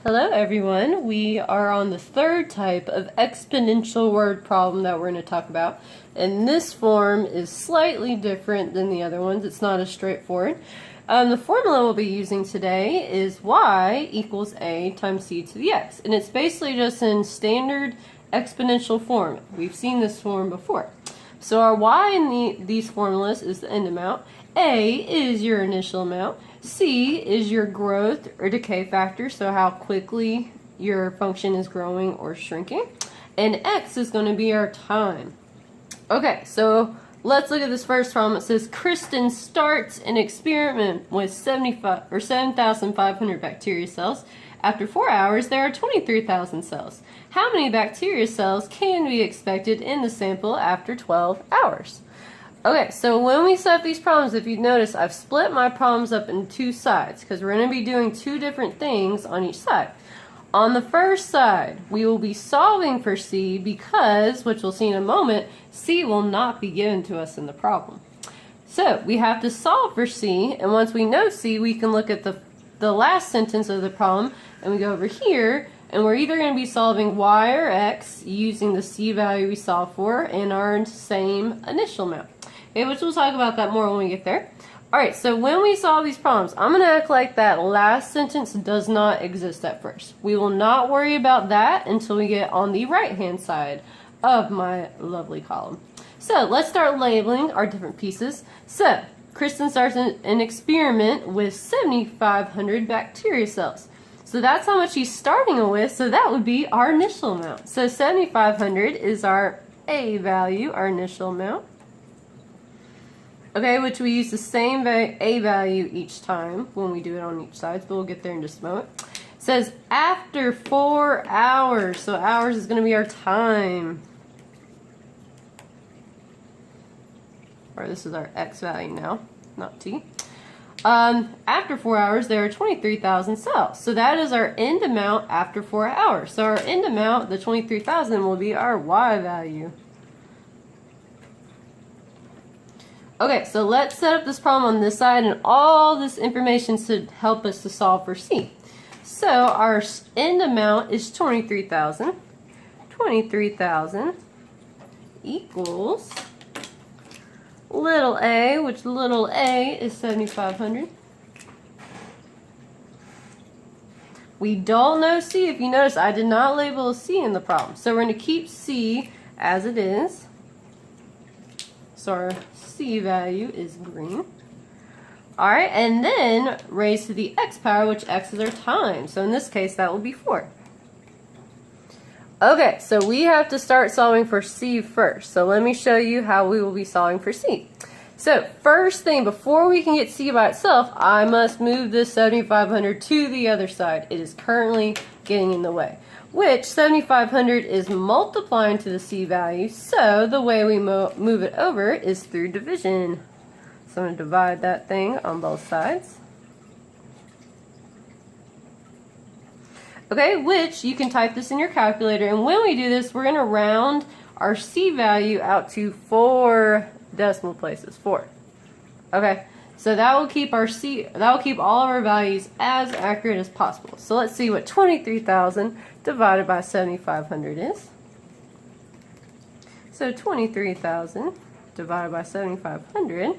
Hello everyone, we are on the third type of exponential word problem that we're going to talk about, and this form is slightly different than the other ones. It's not as straightforward. The formula we'll be using today is y equals a times c to the x, and it's basically just in standard exponential form. We've seen this form before. So our y in these formulas is the end amount, a is your initial amount, c is your growth or decay factor, so how quickly your function is growing or shrinking, and x is going to be our time. Okay, so let's look at this first problem. It says Kristen starts an experiment with 7,500 bacteria cells. After 4 hours, there are 23,000 cells. How many bacteria cells can be expected in the sample after 12 hours? Okay, so when we set up these problems, if you notice, I've split my problems up in two sides because we're going to be doing two different things on each side. On the first side, we will be solving for C because, which we'll see in a moment, C will not be given to us in the problem. So we have to solve for C, and once we know C, we can look at the last sentence of the problem, and we go over here, and we're either going to be solving y or x using the C value we solved for and our same initial amount. Okay, which we'll talk about that more when we get there. Alright, so when we solve these problems, I'm going to act like that last sentence does not exist at first. We will not worry about that until we get on the right-hand side of my lovely column. So, let's start labeling our different pieces. So, Kristen starts an experiment with 7,500 bacteria cells. So that's how much she's starting with, so that would be our initial amount. So 7,500 is our A value, our initial amount. Okay, which we use the same A value each time when we do it on each side, but we'll get there in just a moment. It says after 4 hours, so hours is going to be our time. Or this is our X value now, not T. After 4 hours, there are 23,000 cells. So that is our end amount after 4 hours. So our end amount, the 23,000, will be our Y value. Okay, so let's set up this problem on this side, and all this information should help us to solve for C. So our end amount is 23,000. 23,000 equals little a, which little a is 7,500. We don't know C. If you notice, I did not label a C in the problem. So we're going to keep C as it is. So our C value is green. Alright, and then raised to the x power, which x is our time. So in this case, that will be 4. Okay, so we have to start solving for C first. So let me show you how we will be solving for C. So first thing, before we can get C by itself, I must move this 7,500 to the other side. It is currently getting in the way, which 7,500 is multiplying to the C value, so the way we move it over is through division. So I'm going to divide that thing on both sides. Okay, which you can type this in your calculator, and when we do this, we're going to round our C value out to 4 decimal places. 4. Okay, so that will keep our C, that will keep all of our values as accurate as possible. So let's see what 23,000 divided by 7,500 is. So 23,000 divided by 7,500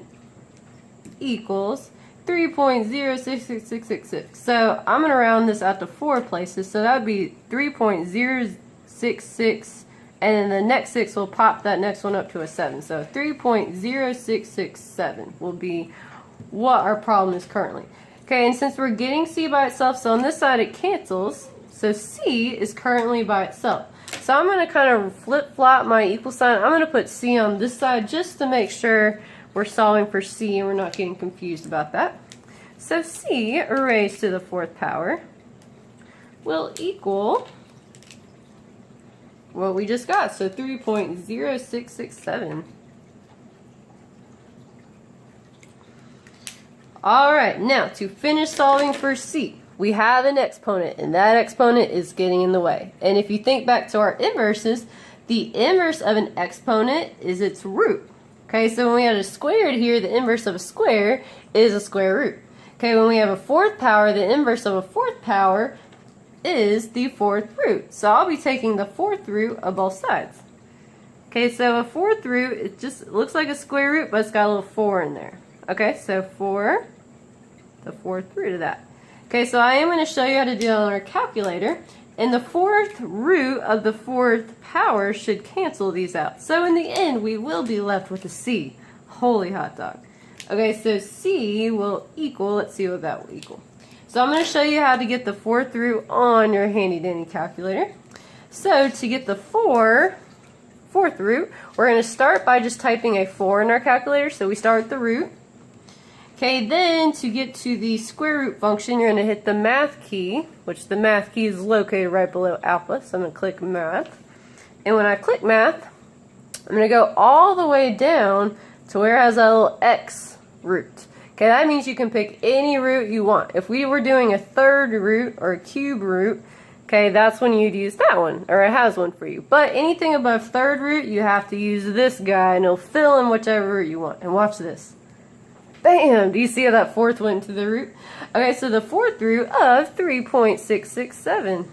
equals 3.06666. So I'm going to round this out to 4 places, so that would be 3.066, and then the next 6 will pop that next one up to a 7. So 3.0667 will be what our problem is currently. Okay, and since we're getting C by itself, so on this side it cancels, so C is currently by itself. So I'm going to kind of flip-flop my equal sign. I'm going to put C on this side just to make sure we're solving for C and we're not getting confused about that. So C raised to the 4th power will equal what we just got, so 3.0667. Alright, now to finish solving for C, we have an exponent, and that exponent is getting in the way. And if you think back to our inverses, the inverse of an exponent is its root. Okay, so when we had a squared here, the inverse of a square is a square root. Okay, when we have a 4th power, the inverse of a 4th power is the fourth root. So I'll be taking the fourth root of both sides. Okay, so a fourth root, it just looks like a square root, but it's got a little 4 in there. Okay, so 4, the fourth root of that. Okay, so I am going to show you how to do it on our calculator. And the fourth root of the fourth power should cancel these out. So in the end, we will be left with a C. Holy hot dog. Okay, so C will equal, let's see what that will equal. So I'm going to show you how to get the fourth root on your handy dandy calculator. So to get the fourth root, we're going to start by just typing a 4 in our calculator. So we start with the root. Okay, then to get to the square root function, you're going to hit the math key, which the math key is located right below alpha. So I'm going to click math. And when I click math, I'm going to go all the way down to where it has a little X root. Okay, that means you can pick any root you want. If we were doing a third root or a cube root, okay, that's when you'd use that one, or it has one for you. But anything above third root, you have to use this guy, and it'll fill in whichever root you want. And watch this. Bam! Do you see how that fourth went to the root? Okay, so the fourth root of 3.667.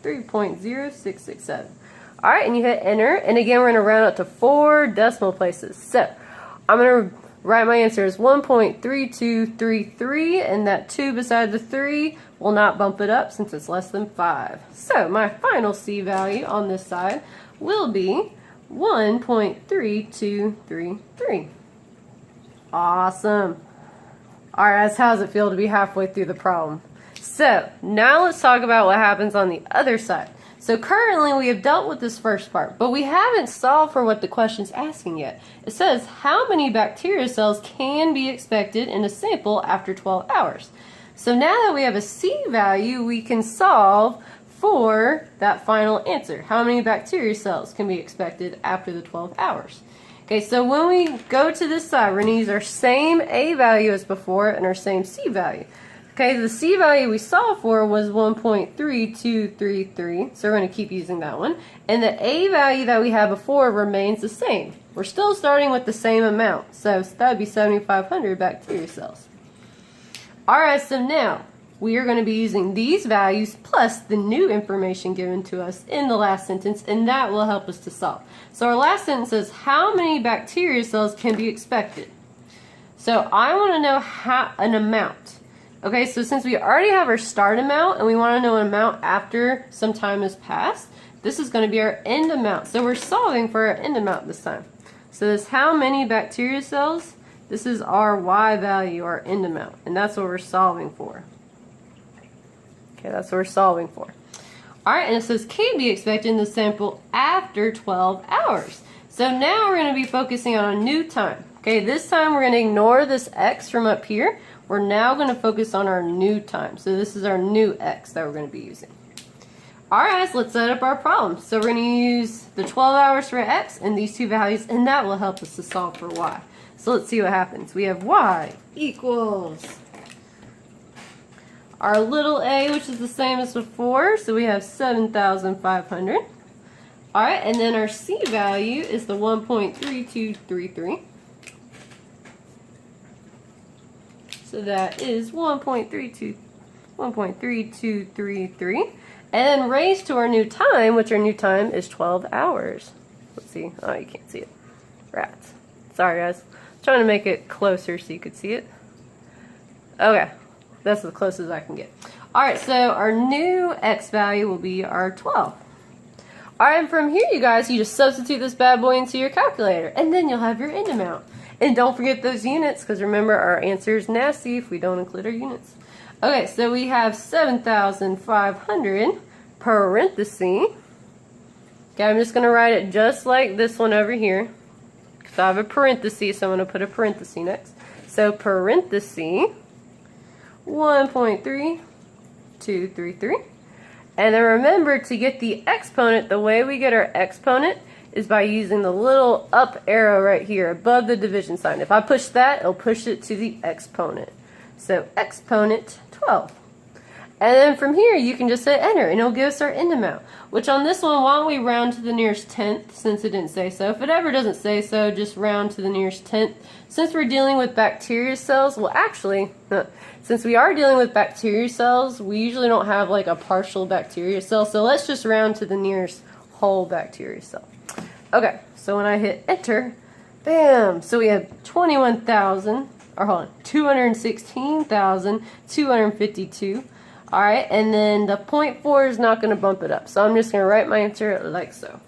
3.0667. Alright, and you hit enter. And again, we're going to round up to 4 decimal places. So, I'm going to write my answer as 1.3233, and that 2 beside the 3 will not bump it up since it's less than 5. So, my final C value on this side will be 1.3233. Awesome. Alright, how does it feel to be halfway through the problem? So, now let's talk about what happens on the other side. So currently we have dealt with this first part, but we haven't solved for what the question's asking yet. It says, how many bacteria cells can be expected in a sample after 12 hours? So now that we have a C value, we can solve for that final answer. How many bacteria cells can be expected after the 12 hours? Okay, so when we go to this side, we're going to use our same A value as before and our same C value. Okay, the C value we solved for was 1.3233, so we're going to keep using that one. And the A value that we had before remains the same. We're still starting with the same amount, so that would be 7,500 bacteria cells. Alright, so now we are going to be using these values plus the new information given to us in the last sentence, and that will help us to solve. So our last sentence says, how many bacteria cells can be expected? So I want to know an amount. Okay, so since we already have our start amount and we want to know an amount after some time has passed, this is going to be our end amount. So we're solving for our end amount this time. So this how many bacteria cells, this is our Y value, our end amount, and that's what we're solving for. Okay, that's what we're solving for. Alright, and it says can be expected in the sample after 12 hours. So now we're going to be focusing on a new time. Okay, this time we're going to ignore this X from up here. We're now going to focus on our new time. So this is our new X that we're going to be using. Alright, so let's set up our problem. So we're going to use the 12 hours for X and these two values, and that will help us to solve for Y. So let's see what happens. We have Y equals our little a, which is the same as before, so we have 7,500. Alright, and then our C value is the 1.3233. So that is 1.3233. And then raised to our new time, which our new time is 12 hours. Let's see. Oh, you can't see it. Rats. Sorry, guys. I'm trying to make it closer so you could see it. Okay. That's the closest I can get. Alright, so our new X value will be our 12. Alright, and from here, you guys, you just substitute this bad boy into your calculator, and then you'll have your end amount. And don't forget those units, because remember, our answer is nasty if we don't include our units. Okay, so we have 7,500 parenthesis. Okay, I'm just going to write it just like this one over here. Because I have a parenthesis, so I'm going to put a parenthesis next. So parenthesis 1.3233. And then remember, to get the exponent, the way we get our exponent is by using the little up arrow right here above the division sign. If I push that, it'll push it to the exponent. So exponent 12. And then from here, you can just hit enter, and it'll give us our end amount. Which on this one, why don't we round to the nearest tenth, since it didn't say so. If it ever doesn't say so, just round to the nearest tenth. Since we're dealing with bacteria cells, well actually, since we are dealing with bacteria cells, we usually don't have like a partial bacteria cell. So let's just round to the nearest whole bacteria cell. Okay, so when I hit enter, bam! So we have 21,000, or hold on, 216,252. Alright, and then the 0.4 is not going to bump it up. So I'm just going to write my answer like so.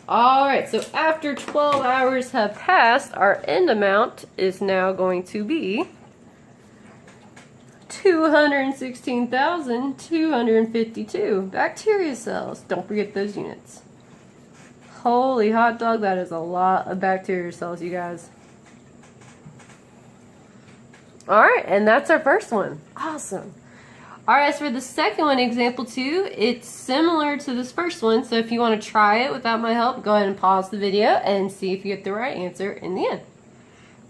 Alright, so after 12 hours have passed, our end amount is now going to be 216,252 bacteria cells. Don't forget those units. Holy hot dog, that is a lot of bacteria cells, you guys. Alright, and that's our first one. Awesome. Alright, as for the second one, example 2, it's similar to this first one, so if you want to try it without my help, go ahead and pause the video and see if you get the right answer in the end.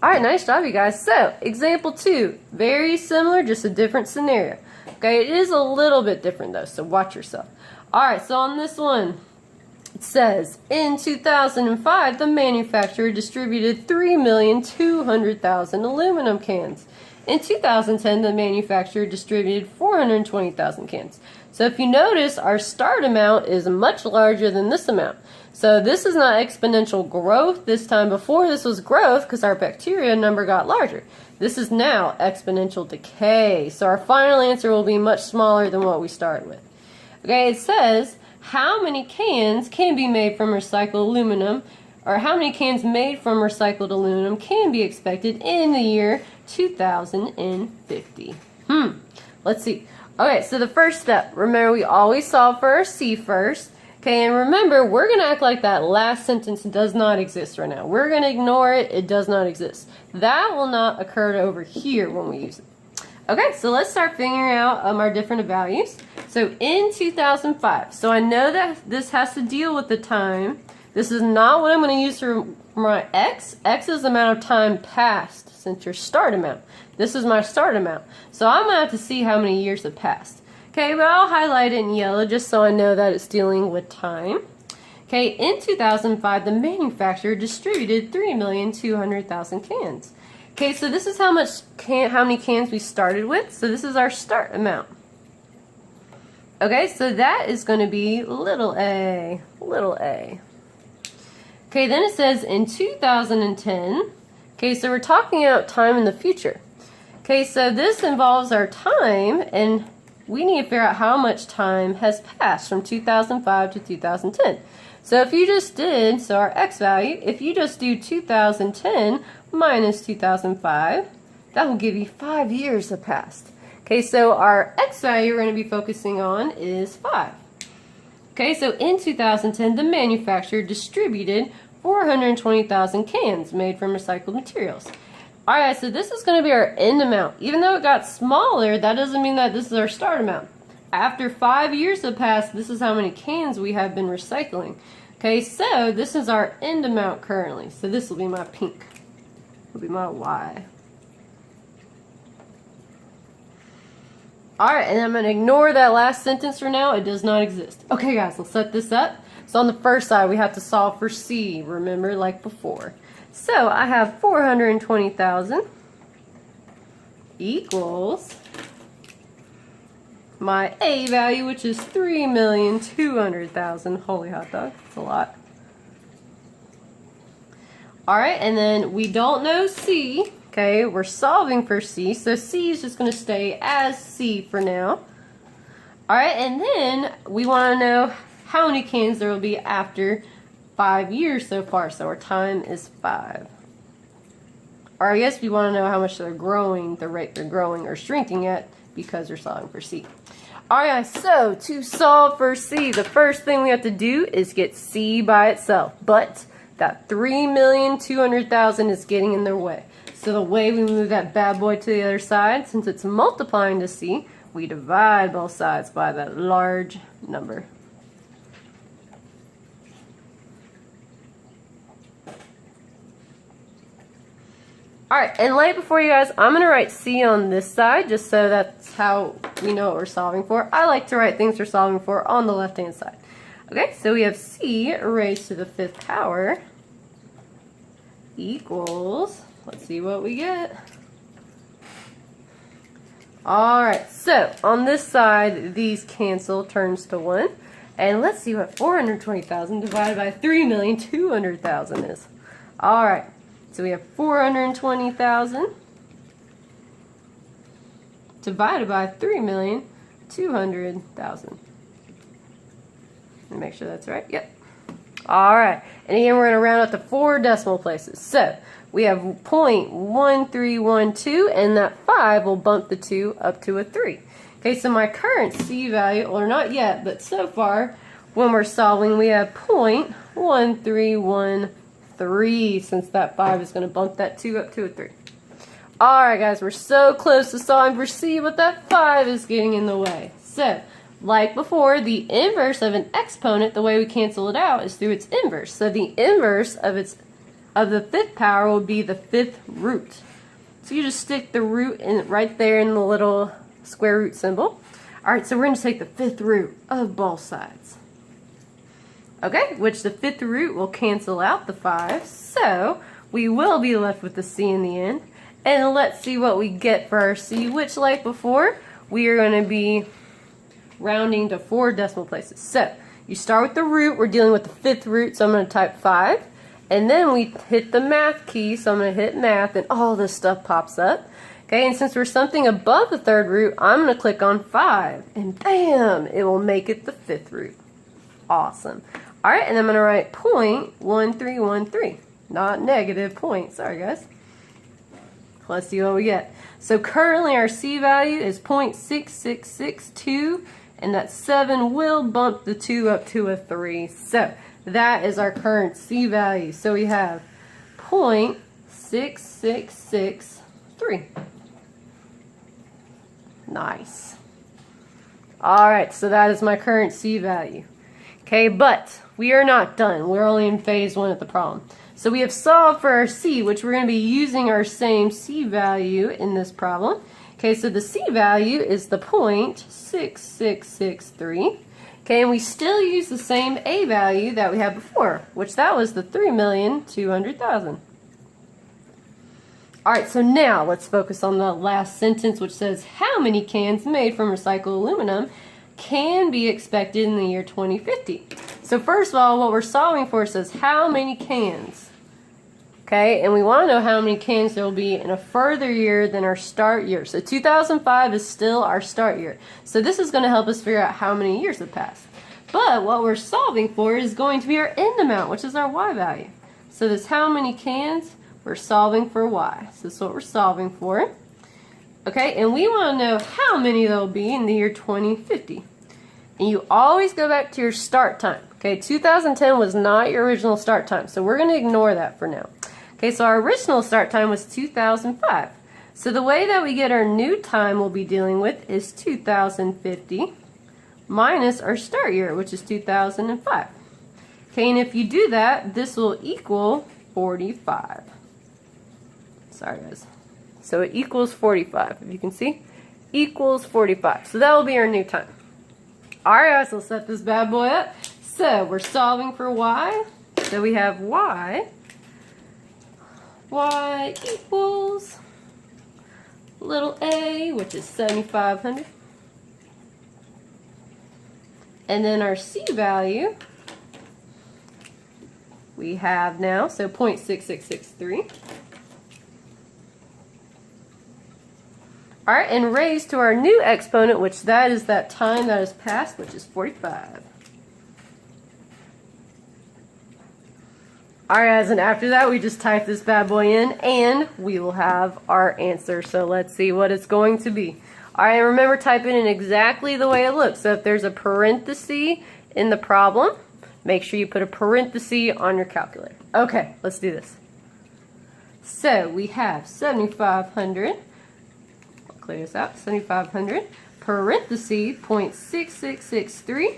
Alright, nice job you guys. So, example 2, very similar, just a different scenario. Okay, it is a little bit different though, so watch yourself. Alright, so on this one, it says, in 2005, the manufacturer distributed 3,200,000 aluminum cans. In 2010, the manufacturer distributed 420,000 cans. So if you notice, our start amount is much larger than this amount. So this is not exponential growth this time. Before this was growth because our bacteria number got larger. This is now exponential decay. So our final answer will be much smaller than what we started with. Okay, it says, how many cans can be made from recycled aluminum, or how many cans made from recycled aluminum can be expected in the year 2050? Let's see. Okay, so the first step, remember we always solve for our C first. Okay, and remember, we're going to act like that last sentence does not exist right now. We're going to ignore it. It does not exist. That will not occur over here when we use it. Okay, so let's start figuring out our different values. So in 2005, so I know that this has to deal with the time. This is not what I'm going to use for my X. X is the amount of time passed since your start amount. This is my start amount. So I'm going to have to see how many years have passed. Okay, but I'll highlight it in yellow just so I know that it's dealing with time. Okay, in 2005, the manufacturer distributed 3,200,000 cans. Okay, so this is how many cans we started with. So this is our start amount. Okay, so that is going to be little a, little a. Okay, then it says in 2010. Okay, so we're talking about time in the future. Okay, so this involves our time, and we need to figure out how much time has passed from 2005 to 2010. So if you just did, so our X value, if you just do 2010 minus 2005, that will give you 5 years have passed. Okay, so our X value we're going to be focusing on is 5. Okay, so in 2010, the manufacturer distributed 420,000 cans made from recycled materials. Alright, so this is going to be our end amount. Even though it got smaller, that doesn't mean that this is our start amount. After 5 years have passed, this is how many cans we have been recycling. Okay, so this is our end amount currently. So this will be my pink. Will be my Y. Alright, and I'm going to ignore that last sentence for now. It does not exist. Okay guys, let's set this up. So on the first side, we have to solve for C, remember, like before. So I have 420,000 equals my A value, which is 3,200,000. Holy hot dog, that's a lot. Alright, and then we don't know C. Okay, we're solving for C, so C is just going to stay as C for now. Alright, and then we want to know how many cans there will be after 5 years so far, so our time is 5. Or I guess we want to know how much they're growing, the rate they're growing or shrinking at, because we're solving for C. Alright, so to solve for C, the first thing we have to do is get C by itself, but that 3,200,000 is getting in their way. So the way we move that bad boy to the other side, since it's multiplying to C, we divide both sides by that large number. Alright, and like before you guys, I'm going to write C on this side, just so that's how we know what we're solving for. I like to write things we're solving for on the left-hand side. Okay, so we have C raised to the 5th power equals, let's see what we get. Alright, so on this side, these cancel, turns to 1. And let's see what 420,000 divided by 3,200,000 is. Alright, so we have 420,000 divided by 3,200,000. Let me make sure that's right. Yep. Alright, and again we're going to round out to 4 decimal places. So we have 0.1312, and that 5 will bump the 2 up to a 3. Okay, so my current C value, or not yet, but so far, when we're solving, we have 0.1313, since that 5 is going to bump that 2 up to a 3. Alright guys, we're so close to solving for C, but that 5 is getting in the way. So, like before, the inverse of an exponent, the way we cancel it out is through its inverse. So the inverse of the 5th power will be the 5th root. So you just stick the root in right there in the little square root symbol. Alright, so we're going to take the 5th root of both sides. Okay, which the 5th root will cancel out the 5, so we will be left with the C in the end. And let's see what we get for our C, which like before, we are going to be rounding to 4 decimal places. So, you start with the root, we're dealing with the 5th root, so I'm going to type 5. And then we hit the math key, so I'm going to hit math, and all this stuff pops up. Okay, and since we're something above the 3rd root, I'm going to click on 5, and bam, it will make it the 5th root. Awesome. Alright, and I'm going to write 0.1313, not negative point, sorry guys. Let's see what we get. So currently our C value is 0.6662, and that 7 will bump the 2 up to a 3. So that is our current C value. So we have 0.6663. Nice. Alright, so that is my current C value. Okay, but we are not done. We're only in phase 1 of the problem. So we have solved for our C, which we're going to be using our same C value in this problem. Okay, so the C value is the 0.6663. Okay, and we still use the same A value that we had before, which that was the 3,200,000. Alright, so now let's focus on the last sentence, which says how many cans made from recycled aluminum can be expected in the year 2050. So first of all, what we're solving for says how many cans. Okay, and we want to know how many cans there will be in a further year than our start year. So 2005 is still our start year. So this is going to help us figure out how many years have passed. But what we're solving for is going to be our end amount, which is our Y value. So this how many cans, we're solving for Y. So this is what we're solving for. Okay, and we want to know how many there will be in the year 2050. And you always go back to your start time. Okay, 2010 was not your original start time, so we're going to ignore that for now. Okay, so our original start time was 2005. So the way that we get our new time we'll be dealing with is 2050 minus our start year, which is 2005. Okay, and if you do that, this will equal 45. Sorry guys. So it equals 45, if you can see. Equals 45. So that will be our new time. Alright guys, let's set this bad boy up. So we're solving for Y. So we have Y equals little a, which is 7,500. And then our C value we have now, so 0.6663. Alright, and raised to our new exponent, which that is that time that has passed, which is 45. Alright guys, and after that we just type this bad boy in and we will have our answer. So let's see what it's going to be. Alright, and remember, type it in exactly the way it looks. So if there's a parenthesis in the problem, make sure you put a parenthesis on your calculator. Okay, let's do this. So we have 7,500, I'll clear this out, 7,500, parenthesis 0.6663.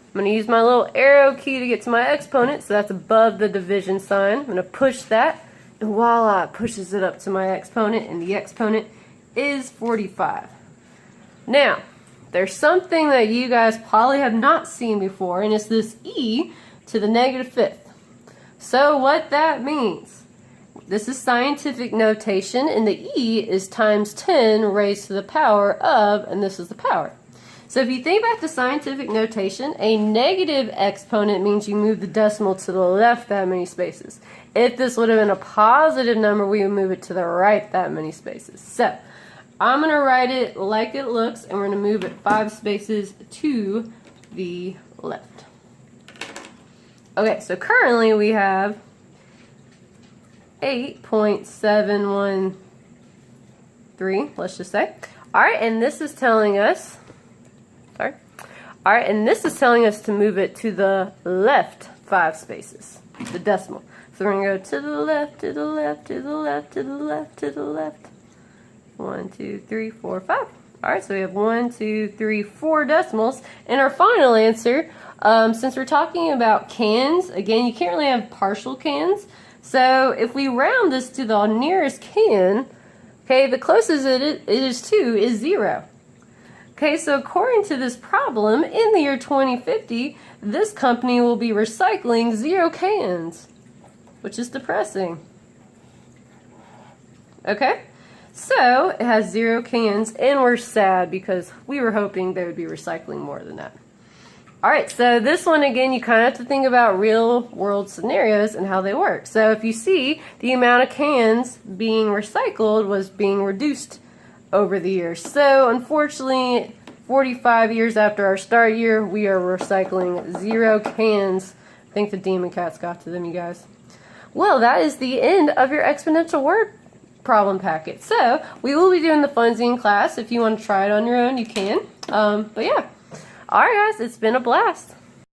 I'm going to use my little arrow key to get to my exponent, so that's above the division sign. I'm going to push that, And voila, it pushes it up to my exponent, and the exponent is 45. Now, there's something that you guys probably have not seen before, and it's this e to the negative fifth. So what that means, this is scientific notation, and the e is times 10 raised to the power of, and this is the power. So if you think back to scientific notation, a negative exponent means you move the decimal to the left that many spaces. If this would have been a positive number, we would move it to the right that many spaces. So I'm going to write it like it looks, and we're going to move it 5 spaces to the left. Okay, so currently we have 8.713, let's just say. Alright, and this is telling us, Alright, and this is telling us to move it to the left 5 spaces, the decimal. So we're going to go to the left, to the left, to the left, to the left, to the left. 1, 2, 3, 4, 5. Alright, so we have 1, 2, 3, 4 decimals. And our final answer, since we're talking about cans, again, you can't really have partial cans. So if we round this to the nearest can, okay, the closest it is to is 0. Okay, so according to this problem, in the year 2050, this company will be recycling 0 cans, which is depressing. Okay, so it has 0 cans, and we're sad because we were hoping they would be recycling more than that. Alright, so this one, again, you kind of have to think about real world scenarios and how they work. So if you see, the amount of cans being recycled was being reduced over the years. So unfortunately, 45 years after our start year, we are recycling 0 cans. I think the demon cats got to them, you guys. Well, that is the end of your exponential word problem packet. So we will be doing the funsies in class. If you want to try it on your own, you can. But yeah. Alright guys, it's been a blast.